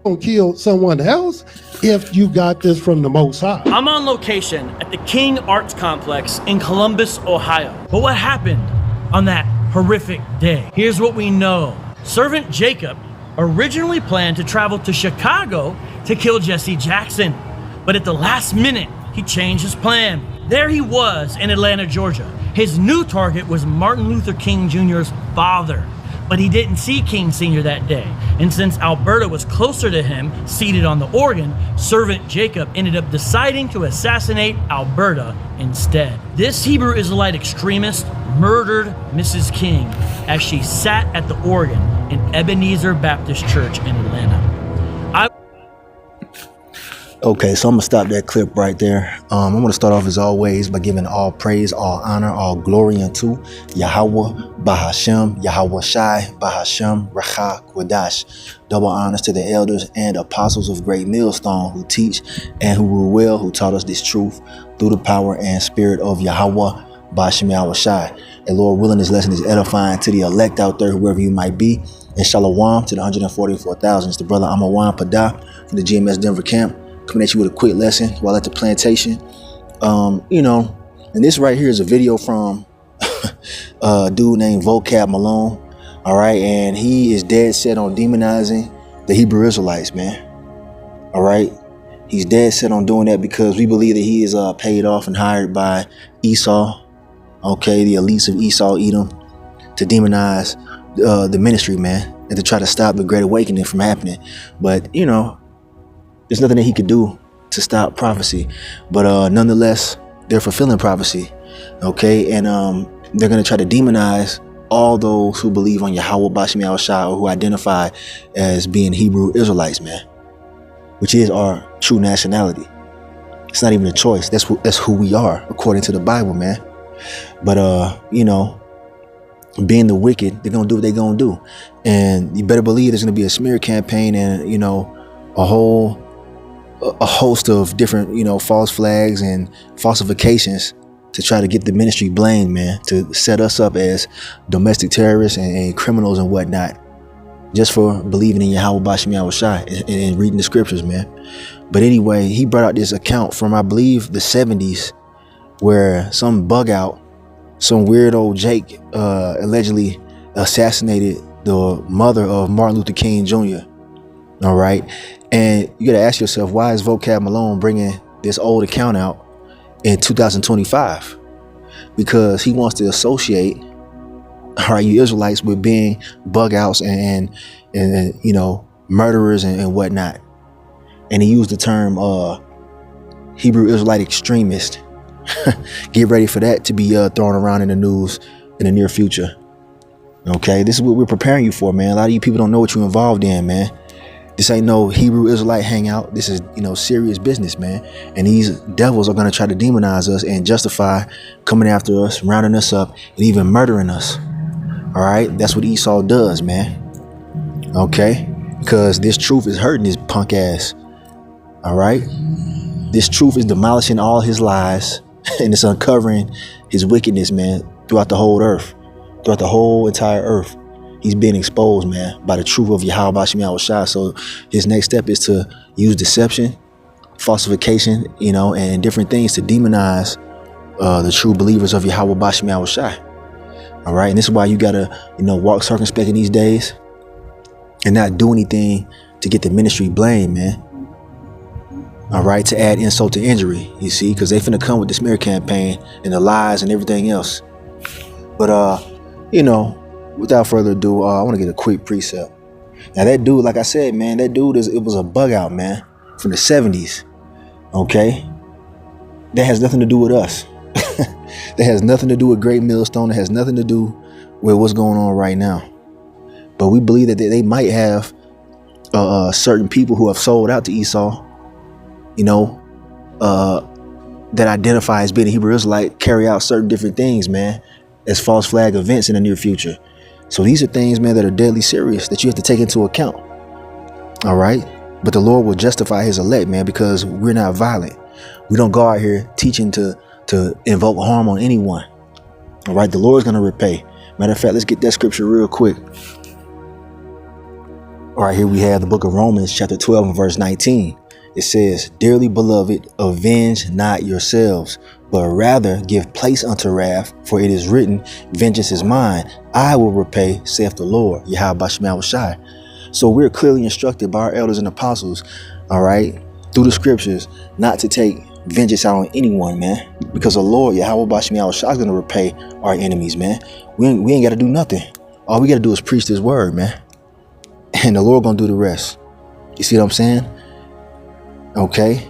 gonna kill someone else if you got this from the Most High. I'm on location at the King Arts Complex in Columbus, Ohio. But what happened on that horrific day? Here's what we know. Servant Jacob originally planned to travel to Chicago to kill Jesse Jackson, but at the last minute, he changed his plan. There he was in Atlanta, Georgia. His new target was Martin Luther King Jr.'s father, but he didn't see King Sr. that day. And since Alberta was closer to him, seated on the Oregon, Servant Jacob ended up deciding to assassinate Alberta instead. This Hebrew Israelite extremist murdered Mrs. King as she sat at the organ in Ebenezer Baptist Church in Atlanta. Okay, so I'm gonna stop that clip right there. I'm gonna start off as always by giving all praise, all honor, all glory unto Yahweh Bahashem, Yahweh Shai Bahashem Racha Kwadash. Double honors to the elders and apostles of Great Millstone who teach and who rule well, who taught us this truth through the power and spirit of Yahweh Bahashem Yahweh Shai. And Lord willing, this lesson is edifying to the elect out there, whoever you might be. And shalom to the 144,000. It's the brother Amawan Padah from the GMS Denver camp, coming at you with a quick lesson while at the plantation. And this right here is a video from a dude named Vocab Malone. All right. And he is dead set on demonizing the Hebrew Israelites, man. All right. He's dead set on doing that because we believe that he is paid off and hired by Esau. Okay. The elites of Esau, Edom, to demonize the ministry, man, and to try to stop the Great Awakening from happening. But, there's nothing that he could do to stop prophecy, but nonetheless, they're fulfilling prophecy, okay? And they're going to try to demonize all those who believe on Yahweh Bashem Yahweh Shai, or who identify as being Hebrew Israelites, man, which is our true nationality. It's not even a choice. That's who we are, according to the Bible, man. But, being the wicked, they're going to do what they're going to do. And you better believe there's going to be a smear campaign and, a host of different, false flags and falsifications to try to get the ministry blamed, man, to set us up as domestic terrorists and criminals and whatnot, just for believing in Yahweh Bashem Yahweh Shai and reading the scriptures, man. But anyway, he brought out this account from, I believe, the 70s, where some bug out, some weird old Jake allegedly assassinated the mother of Martin Luther King Jr. All right. And you got to ask yourself, why is Vocab Malone bringing this old account out in 2025? Because he wants to associate, all right, you Israelites with being bug outs and murderers and whatnot. And he used the term Hebrew Israelite extremist. Get ready for that to be thrown around in the news in the near future. Okay, this is what we're preparing you for, man. A lot of you people don't know what you're involved in, man. This ain't no Hebrew Israelite hangout. This is, serious business, man. And these devils are going to try to demonize us and justify coming after us, rounding us up, and even murdering us. All right. That's what Esau does, man. Okay. Because this truth is hurting his punk ass. All right. This truth is demolishing all his lies and it's uncovering his wickedness, man, throughout the whole earth, throughout the whole entire earth. He's being exposed, man, by the truth of Yahweh Bashem Yahweh Shai. So his next step is to use deception, falsification, and different things to demonize the true believers of Yahweh Bashem Yahweh Shai. All right. And this is why you got to, walk circumspect in these days and not do anything to get the ministry blamed, man. All right. To add insult to injury, you see, because they finna come with the smear campaign and the lies and everything else. But, without further ado, I want to get a quick precept. Now, that dude, like I said, man, it was a bug out, man, from the 70s. Okay. That has nothing to do with us. That has nothing to do with Great Millstone. It has nothing to do with what's going on right now. But we believe that they might have certain people who have sold out to Esau, that identify as being a Hebrew Israelite, carry out certain different things, man, as false flag events in the near future. So these are things, man, that are deadly serious that you have to take into account. All right. But the Lord will justify his elect, man, because we're not violent. We don't go out here teaching to invoke harm on anyone. All right. The Lord's going to repay. Matter of fact, let's get that scripture real quick. All right, here we have the book of Romans chapter 12 and verse 19. It says, dearly beloved, avenge not yourselves, but rather give place unto wrath, for it is written, vengeance is mine, I will repay, saith the Lord. Yahweh Shema Shai. So we're clearly instructed by our elders and apostles, all right, through the scriptures, not to take vengeance out on anyone, man, because the Lord Yahweh Shema Shai is going to repay our enemies, man. We ain't got to do nothing. All we got to do is preach this word, man, and the Lord going to do the rest. You see what I'm saying? Okay,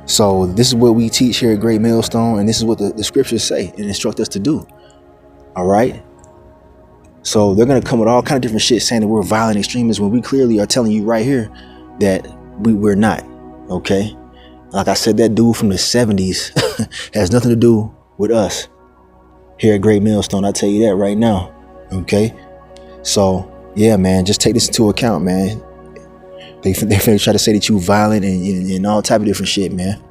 so this is what we teach here at Great Millstone, and this is what the scriptures say and instruct us to do. All right. So they're going to come with all kind of different shit saying that we're violent extremists when we clearly are telling you right here that we're not. Okay. Like I said, that dude from the 70s has nothing to do with us here at Great Millstone. I'll tell you that right now. Okay. So, yeah, man, just take this into account, man. They try to say that you violent and all type of different shit, man.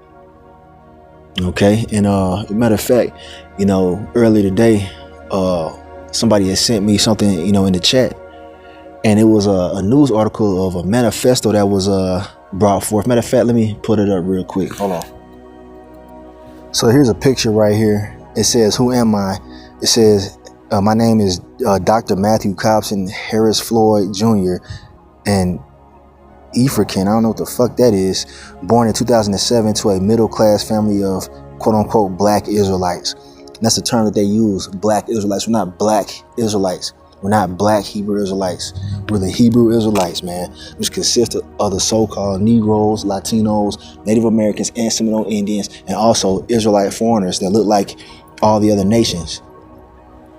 Okay. And matter of fact, earlier today, somebody had sent me something, in the chat, and it was a news article of a manifesto that was brought forth. Matter of fact, let me put it up real quick. Hold on. So here's a picture right here. It says, who am I? It says, my name is Dr. Matthew Cobson Harris Floyd Jr. and African, I don't know what the fuck that is, born in 2007 to a middle-class family of quote-unquote black Israelites. And that's the term that they use, black Israelites. We're not black Israelites. We're not black Hebrew Israelites. We're the Hebrew Israelites, man, which consist of the so-called Negroes, Latinos, Native Americans, and Seminole Indians, and also Israelite foreigners that look like all the other nations.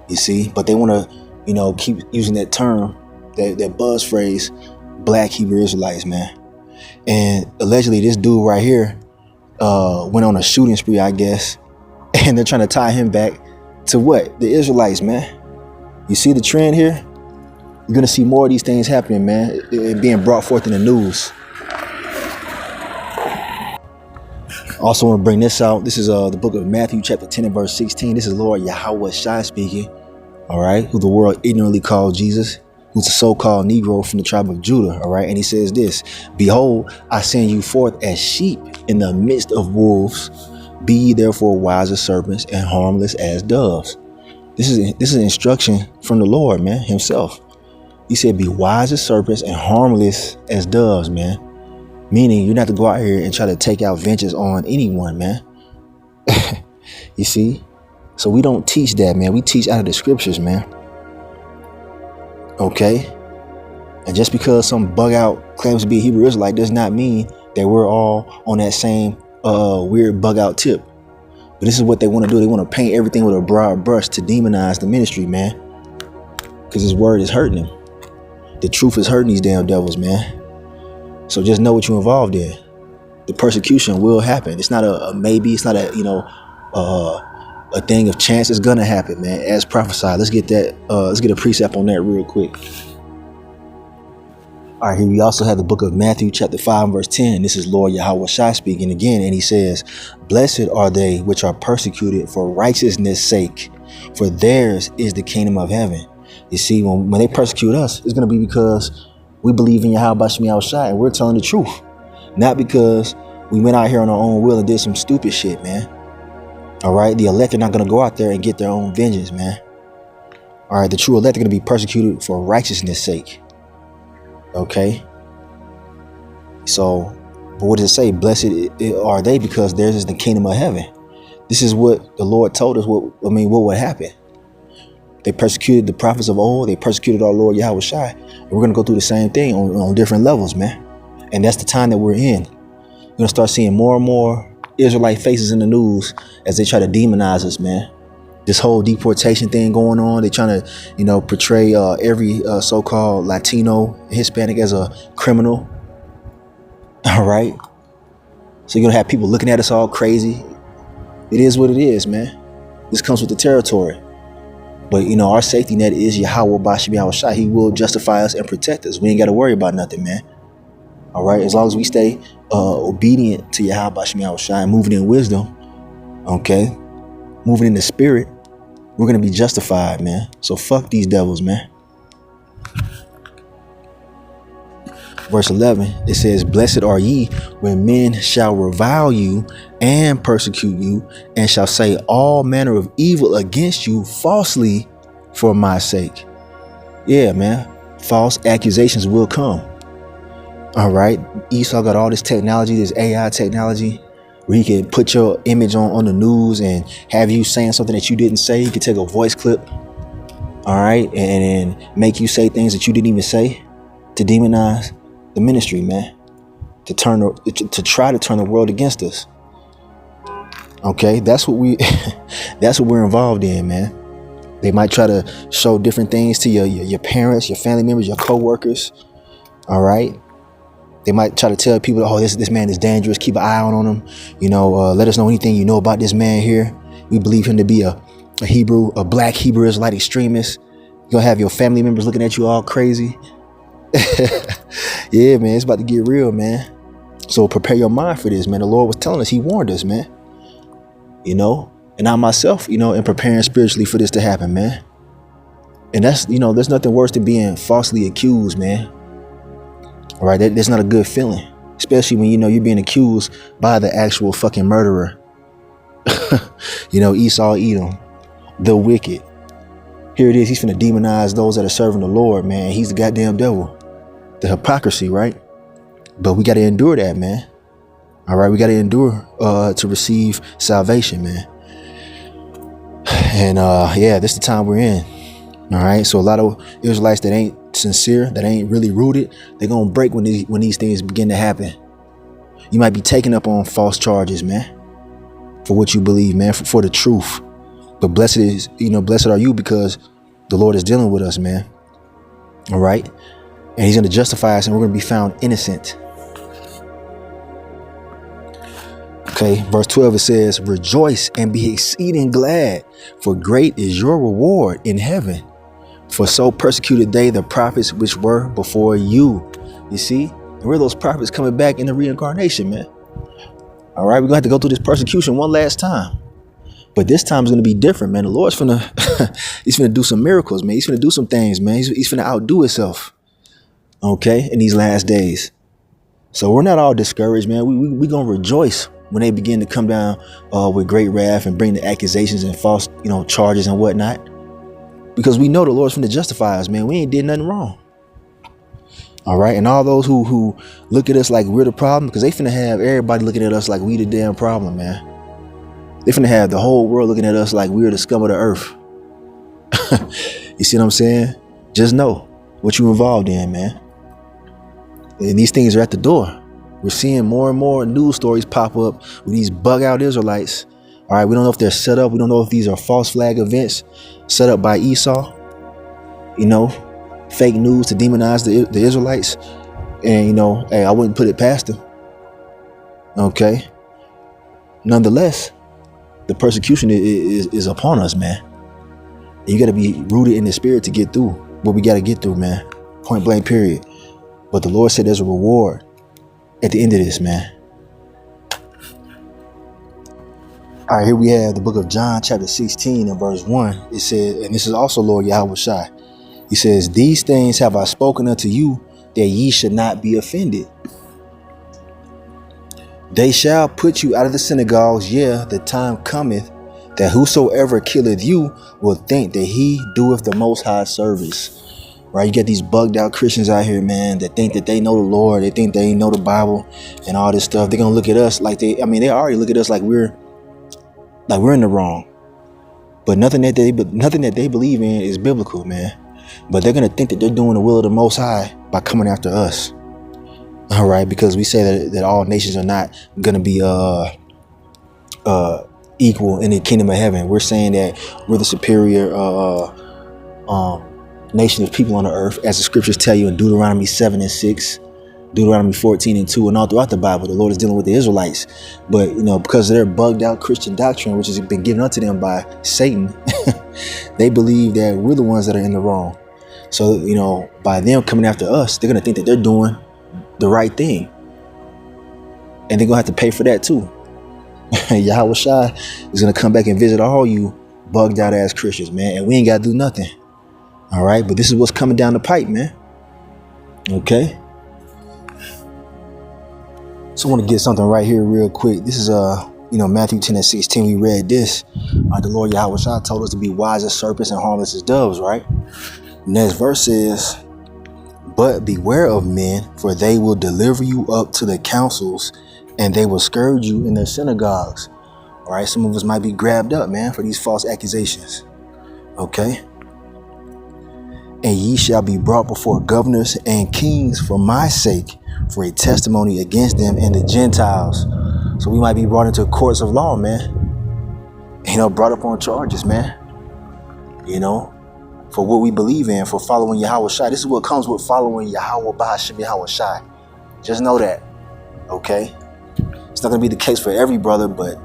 You see? But they want to, keep using that term, that buzz phrase, black Hebrew Israelites, man. And allegedly this dude right here went on a shooting spree, I guess, and they're trying to tie him back to what? The Israelites, man. You see the trend here? You're gonna see more of these things happening, man, and being brought forth in the news. Also want to bring this out. This is the book of Matthew chapter 10 and verse 16. This is Lord Yahweh Shai speaking, all right, who the world ignorantly called Jesus, who's a so-called Negro from the tribe of Judah, all right? And he says this, behold, I send you forth as sheep in the midst of wolves. Be ye therefore wise as serpents and harmless as doves. This is an instruction from the Lord, man, himself. He said, be wise as serpents and harmless as doves, man. Meaning you're not to go out here and try to take out vengeance on anyone, man. You see? So we don't teach that, man. We teach out of the scriptures, man. Okay, and just because some bug out claims to be a Hebrew Israelite does not mean that we're all on that same weird bug out tip. But this is what they want to do. They want to paint everything with a broad brush to demonize the ministry, man, because his word is hurting them. The truth is hurting these damn devils, man. So just know what you're involved in. The persecution will happen. It's not a maybe. It's not a thing of chance. It's gonna happen, man, as prophesied. Let's get that. Let's get a precept on that real quick. All right, here we also have the book of Matthew chapter 5 verse 10. And this is Lord Yahweh Shai speaking again, and he says, blessed are they which are persecuted for righteousness' sake, for theirs is the kingdom of heaven. You see, when they persecute us, it's gonna be because we believe in Yahweh Shema Shai and we're telling the truth, not because we went out here on our own will and did some stupid shit, man. All right, the elect are not going to go out there and get their own vengeance, man. All right, the true elect are going to be persecuted for righteousness' sake. Okay. So, but what does it say? Blessed are they because theirs is the kingdom of heaven. This is what the Lord told us. What would happen? They persecuted the prophets of old. They persecuted our Lord Yahweh Shai. And we're going to go through the same thing on different levels, man. And that's the time that we're in. We're going to start seeing more and more Israelite faces in the news as they try to demonize us, man. This whole deportation thing going on. They're trying to, portray every so-called Latino, Hispanic as a criminal. All right. So you're going to have people looking at us all crazy. It is what it is, man. This comes with the territory. But, our safety net is Yahweh Bashim Yahweh Shai. He will justify us and protect us. We ain't got to worry about nothing, man. All right. As long as we stay obedient to Yahweh Bashim Yahweh Shai, moving in wisdom, okay, moving in the spirit, we're going to be justified, man. So fuck these devils, man. Verse 11, it says, blessed are ye when men shall revile you and persecute you, and shall say all manner of evil against you falsely for my sake. Yeah, man. False accusations will come. All right. Esau got all this technology, this AI technology, where he can put your image on the news and have you saying something that you didn't say. He could take a voice clip. All right. And make you say things that you didn't even say, to demonize the ministry, man, to try to turn the world against us. Okay, that's what we're involved in, man. They might try to show different things to your parents, your family members, your co-workers. All right, they might try to tell people, oh, this man is dangerous, keep an eye on him, let us know anything you know about this man here. We believe him to be a black Hebrew Israelite extremist. You're gonna have your family members looking at you all crazy. Yeah, man, it's about to get real, man. So prepare your mind for this, man. The Lord was telling us, he warned us, man. And I myself, and preparing spiritually for this to happen, man. And that's, there's nothing worse than being falsely accused, man. All right, that's not a good feeling, especially when you're being accused by the actual fucking murderer. Esau, Edom, the wicked. Here it is. He's finna demonize those that are serving the Lord, man. He's the goddamn devil. The hypocrisy, right? But we got to endure that, man. All right, we got to endure to receive salvation, man. And this is the time we're in. All right, so a lot of Israelites that ain't sincere, that ain't really rooted, they're gonna break when these things begin to happen. You might be taken up on false charges, man, for what you believe, man, for the truth. But blessed are you because the Lord is dealing with us, man. All right. And he's going to justify us and we're going to be found innocent. Okay. Verse 12, it says, rejoice and be exceeding glad, for great is your reward in heaven. For so persecuted they the prophets which were before you. You see, and we're those prophets coming back in the reincarnation, man. All right. We're going to have to go through this persecution one last time. But this time is going to be different, man. The Lord's he's finna do some miracles, man. He's finna do some things, man. He's finna outdo himself. Okay, in these last days. So we're not all discouraged, man. We gonna rejoice when they begin to come down with great wrath and bring the accusations and false, charges and whatnot. Because we know the Lord's finna justify us, man. We ain't did nothing wrong. All right, and all those who look at us like we're the problem, because they finna have everybody looking at us like we the damn problem, man. They finna have the whole world looking at us like we're the scum of the earth. You see what I'm saying? Just know what you're involved in, man. And these things are at the door. We're seeing more and more news stories pop up with these bug out Israelites. All right, we don't know if they're set up. We don't know if these are false flag events set up by Esau. Fake news to demonize the Israelites. And, hey, I wouldn't put it past them. Okay. Nonetheless, the persecution is upon us, man. And you got to be rooted in the spirit to get through what we got to get through, man. Point blank, period. But the Lord said there's a reward at the end of this, man. All right, here we have the book of John, chapter 16 and verse 1. It says, and this is also Lord Yahweh Shai. He says, these things have I spoken unto you, that ye should not be offended. They shall put you out of the synagogues. Yeah, the time cometh that whosoever killeth you will think that he doeth the Most High service. Right? You get these bugged out Christians out here, man, that think that they know the Lord. They think they know the Bible and all this stuff. They're going to look at us like they already look at us like we're in the wrong. But nothing that they believe in is biblical, man. But they're going to think that they're doing the will of the Most High by coming after us. All right, because we say that all nations are not going to be equal in the kingdom of heaven. We're saying that we're the superior nation of people on the earth, as the scriptures tell you in Deuteronomy 7 and 6, Deuteronomy 14 and 2, and all throughout the Bible. The Lord is dealing with the Israelites. But, because of their bugged out Christian doctrine, which has been given unto them by Satan, they believe that we're the ones that are in the wrong. So, by them coming after us, they're going to think that they're doing the right thing. And they're going to have to pay for that too. Yahweh Shai is going to come back and visit all you bugged out ass Christians, man. And we ain't got to do nothing. All right. But this is what's coming down the pipe, man. Okay. So I want to get something right here real quick. This is Matthew 10:16. We read this. The Lord Yahweh Shai told us to be wise as serpents and harmless as doves, right? Next verse says, but beware of men, for they will deliver you up to the councils, and they will scourge you in their synagogues. All right, some of us might be grabbed up, man, for these false accusations. Okay. And ye shall be brought before governors and kings for my sake, for a testimony against them and the Gentiles. So we might be brought into courts of law, man. Brought up on charges, man. For what we believe in, for following Yahweh Shai. This is what comes with following Yahweh Ba'ashem Yahweh Shai. Just know that. Okay. It's not going to be the case for every brother, but,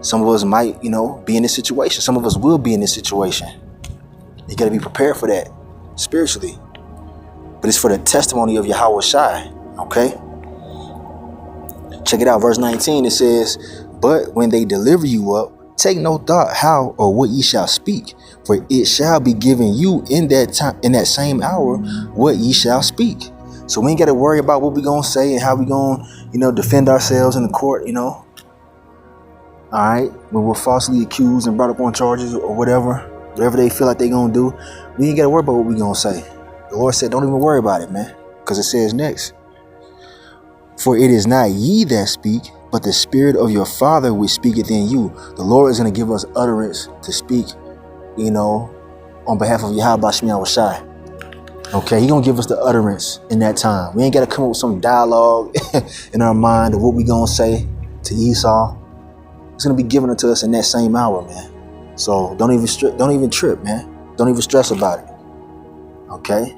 some of us might, be in this situation. Some of us will be in this situation. You got to be prepared for that spiritually. But it's for the testimony of Yahweh Shai. Okay. Check it out. Verse 19, it says, but when they deliver you up, take no thought how or what ye shall speak, for it shall be given you in that time, in that same hour, what ye shall speak. So we ain't got to worry about what we gonna say and how we gonna, defend ourselves in the court. All right, when we're falsely accused and brought up on charges or whatever they feel like they gonna do, we ain't got to worry about what we gonna say. The Lord said, don't even worry about it, man, because it says next, for it is not ye that speak, but the Spirit of your Father which speaketh in you. The Lord is going to give us utterance to speak, on behalf of Yahweh Ba'ashem Yahweh Shai. Okay, He going to give us the utterance in that time. We ain't got to come up with some dialogue in our mind of what we going to say to Esau. It's going to be given to us in that same hour, man. So don't even trip, man. Don't even stress about it. Okay.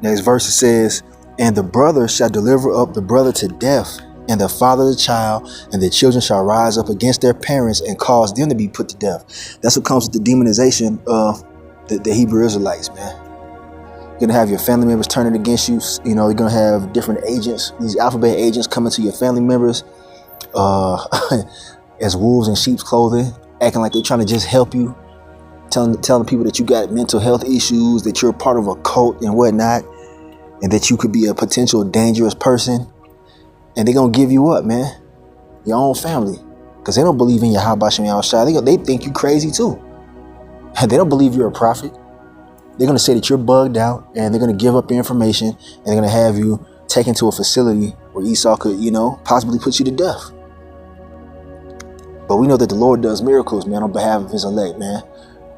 Next verse, it says, and the brother shall deliver up the brother to death, and the father the child, and the children shall rise up against their parents and cause them to be put to death. That's what comes with the demonization of the Hebrew Israelites, man. You're going to have your family members turning against you. You're going to have different agents, these alphabet agents coming to your family members as wolves in sheep's clothing, acting like they're trying to just help you, telling people that you got mental health issues, that you're part of a cult and whatnot, and that you could be a potential dangerous person. And they're going to give you up, man. Your own family. Because they don't believe in Yahweh Ba'ashem Yahweh Shai. They think you crazy too. They don't believe you're a prophet. They're going to say that you're bugged out, and they're going to give up your information, and they're going to have you taken to a facility where Esau could, possibly put you to death. But we know that the Lord does miracles, man, on behalf of his elect, man.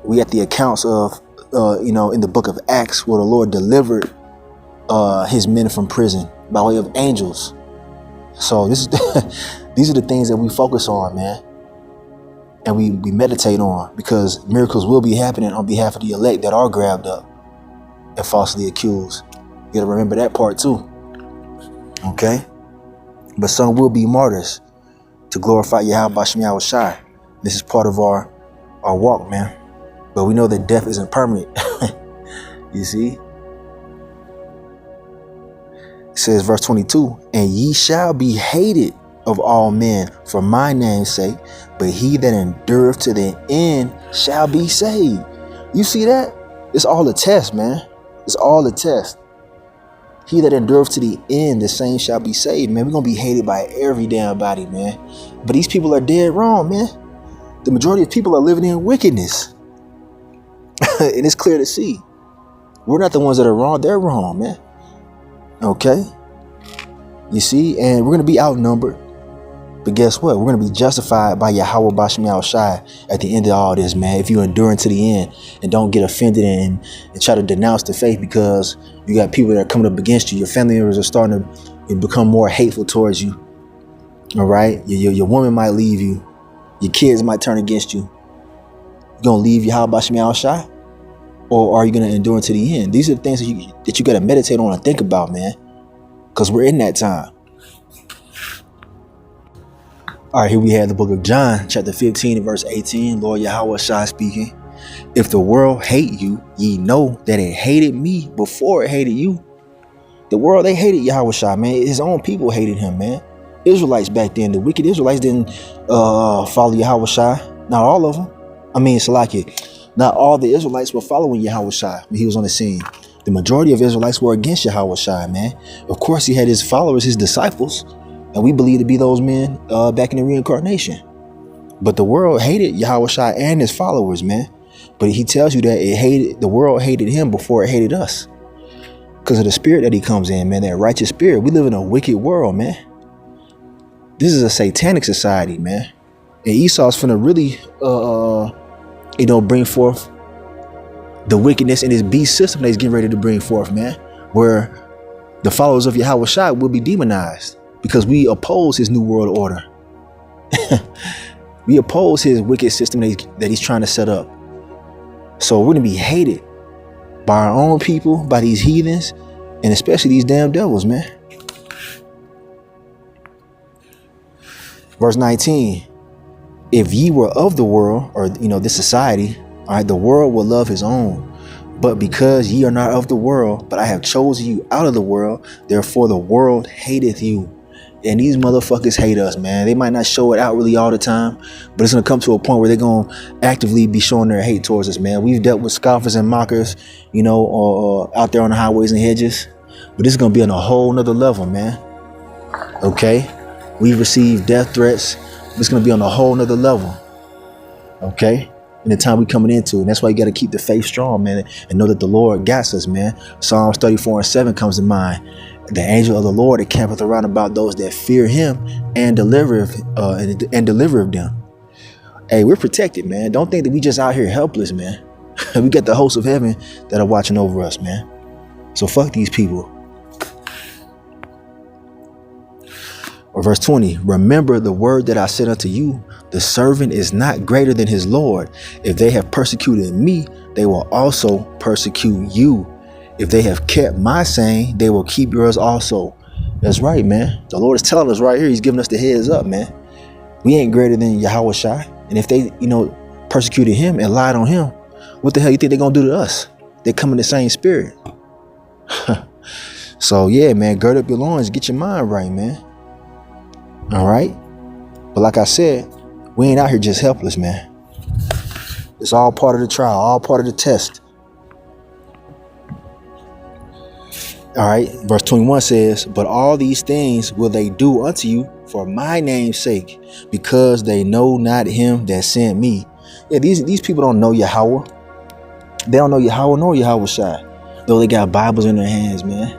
We have the accounts of, in the book of Acts, where the Lord delivered his men from prison by way of angels. So these are the things that we focus on, man, and we meditate on, because miracles will be happening on behalf of the elect that are grabbed up and falsely accused. You got to remember that part too. Okay, but some will be martyrs to glorify Yahweh Ba'ashem Yahweh Shai. This is part of our walk, man. But we know that death isn't permanent. You see. It says, verse 22, and ye shall be hated of all men for my name's sake, but he that endureth to the end shall be saved. You see that? It's all a test, man. It's all a test. He that endureth to the end, the same shall be saved, man. We're going to be hated by every damn body, man. But these people are dead wrong, man. The majority of people are living in wickedness. And it's clear to see. We're not the ones that are wrong. They're wrong, man. Okay, you see, and we're going to be outnumbered, but guess what? We're going to be justified by Yahweh Ba'ashem Yahweh Shai at the end of all this, man. If you endure to the end and don't get offended and try to denounce the faith because you got people that are coming up against you, your family members are starting to become more hateful towards you. All right, your woman might leave you, your kids might turn against you. You gonna leave Yahweh Ba'ashem Yahweh Shai? Or are you going to endure to the end? These are the things that you got to meditate on and think about, man. Because we're in that time. All right, here we have the book of John, chapter 15 and verse 18. Lord Yahweh Shai speaking. If the world hate you, ye know that it hated me before it hated you. The world, they hated Yahweh Shai, man. His own people hated him, man. Israelites back then, the wicked Israelites didn't follow Yahweh Shai. Not all of them. I mean, Salaki. Not all the Israelites were following Yahweh Shai when he was on the scene. The majority of Israelites were against Yahweh Shai, man. Of course, he had his followers, his disciples, and we believe to be those men back in the reincarnation. But the world hated Yahweh Shai and his followers, man. But he tells you that the world hated him before it hated us. Because of the spirit that he comes in, man, that righteous spirit. We live in a wicked world, man. This is a satanic society, man. And Esau's finna really, bring forth the wickedness in his beast system that he's getting ready to bring forth, man. Where the followers of Yahweh Shai will be demonized because we oppose his new world order. We oppose his wicked system that he's trying to set up. So we're going to be hated by our own people, by these heathens, and especially these damn devils, man. Verse 19, if ye were of the world, or, this society, all right, the world will love his own. But because ye are not of the world, but I have chosen you out of the world, therefore the world hateth you. And these motherfuckers hate us, man. They might not show it outwardly all the time, but it's going to come to a point where they're going to actively be showing their hate towards us, man. We've dealt with scoffers and mockers, or out there on the highways and hedges. But this is going to be on a whole nother level, man. Okay? We've received death threats. It's going to be on a whole nother level. Okay? In the time we're coming into. And that's why you got to keep the faith strong, man. And know that the Lord got us, man. Psalms 34:7 comes to mind. The angel of the Lord encampeth around about those that fear him and delivereth them. Hey, we're protected, man. Don't think that we just out here helpless, man. We got the hosts of heaven that are watching over us, man. So fuck these people. Or verse 20, remember the word that I said unto you, the servant is not greater than his Lord. If they have persecuted me, they will also persecute you. If they have kept my saying, they will keep yours also. That's right, man. The Lord is telling us right here. He's giving us the heads up, man. We ain't greater than Yahweh Shai. And if they, persecuted him and lied on him, what the hell you think they're going to do to us? They come in the same spirit. So, yeah, man, gird up your loins. Get your mind right, man. All right. But like I said, we ain't out here just helpless, man. It's all part of the trial, all part of the test. All right, verse 21 says, but all these things will they do unto you for my name's sake, because they know not him that sent me. Yeah, these people don't know Yahweh. They don't know Yahweh nor Yahweh Shai, though they got Bibles in their hands, man.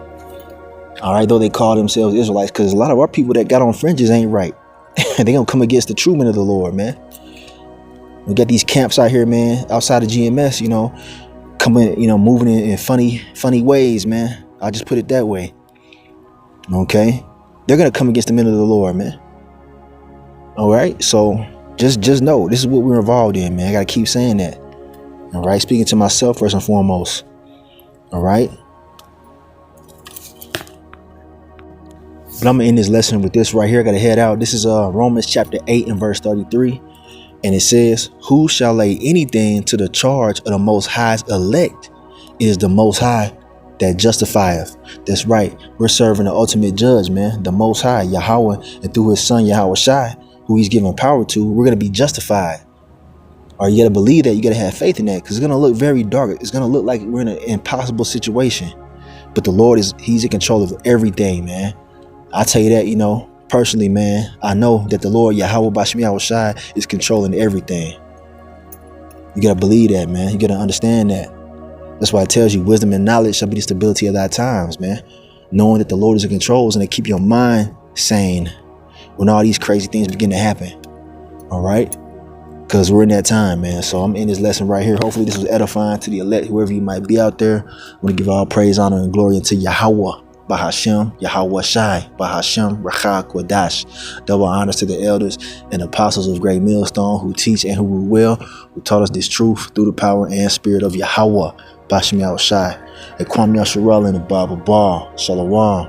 All right, though they call themselves Israelites, because a lot of our people that got on fringes ain't right. They gonna come against the true men of the Lord, man. We got these camps out here, man, outside of GMS, coming, moving in funny ways, man. I'll just put it that way. Okay? They're going to come against the men of the Lord, man. All right? So just know this is what we're involved in, man. I got to keep saying that. All right? Speaking to myself first and foremost. All right? But I'm going to end this lesson with this right here. I got to head out. This is Romans chapter 8 and verse 33. And it says, who shall lay anything to the charge of the Most High's elect? It is the Most High that justifieth. That's right. We're serving the ultimate judge, man. The Most High, Yahweh, and through his son, Yahweh Shai, who he's given power to, we're going to be justified. Or you got to believe that. You got to have faith in that, because it's going to look very dark. It's going to look like we're in an impossible situation. But the Lord he's in control of everything, man. I tell you that, personally, man, I know that the Lord, Yahweh Bashem Yahweh Shai, is controlling everything. You got to believe that, man. You got to understand that. That's why it tells you wisdom and knowledge shall be the stability of thy times, man. Knowing that the Lord is in control is going to keep your mind sane when all these crazy things begin to happen. All right? Because we're in that time, man. So I'm in this lesson right here. Hopefully this was edifying to the elect, whoever you might be out there. I want to give all praise, honor, and glory unto Yahweh, Bahashem, Yahweh Shai, Bahashem, Rachah, Kodash. Double honors to the elders and apostles of Great Millstone who teach and who rule well, who taught us this truth through the power and spirit of Yahweh. Bashem Yahweh Shai, Equam Yasharel in the Bible Ball, Shalom.